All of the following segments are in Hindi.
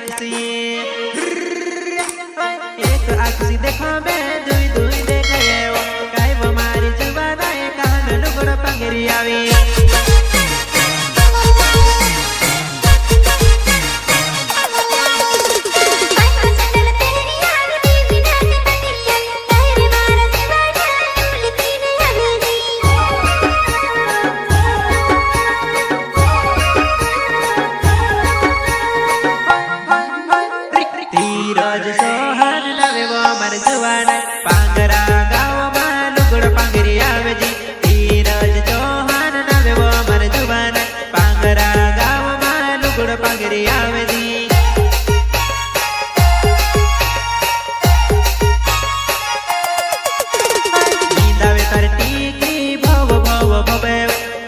आखसी एक आखसी देखो मैं दुई दुई देखे काय वो मारी जुबाना कान लुगड़ पंगरी आवी धीरज सोहन नवे वो मर जुवाना पांगरा गाँव में लुगड़ पांगरी आवे जी धीरज सोहन नवे वो मर जुवाना पांगरा गाँव में लुगड़ पांगरी आवे जी नींदावे तर टीकी भव भव भवे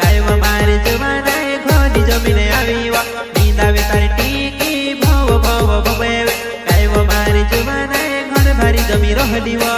काय वो मार जुवाना घोड़ी जमीन आवी वा नींदावे तर टीकी भव भव भवे जुबाना घण भारी जमी रहली वा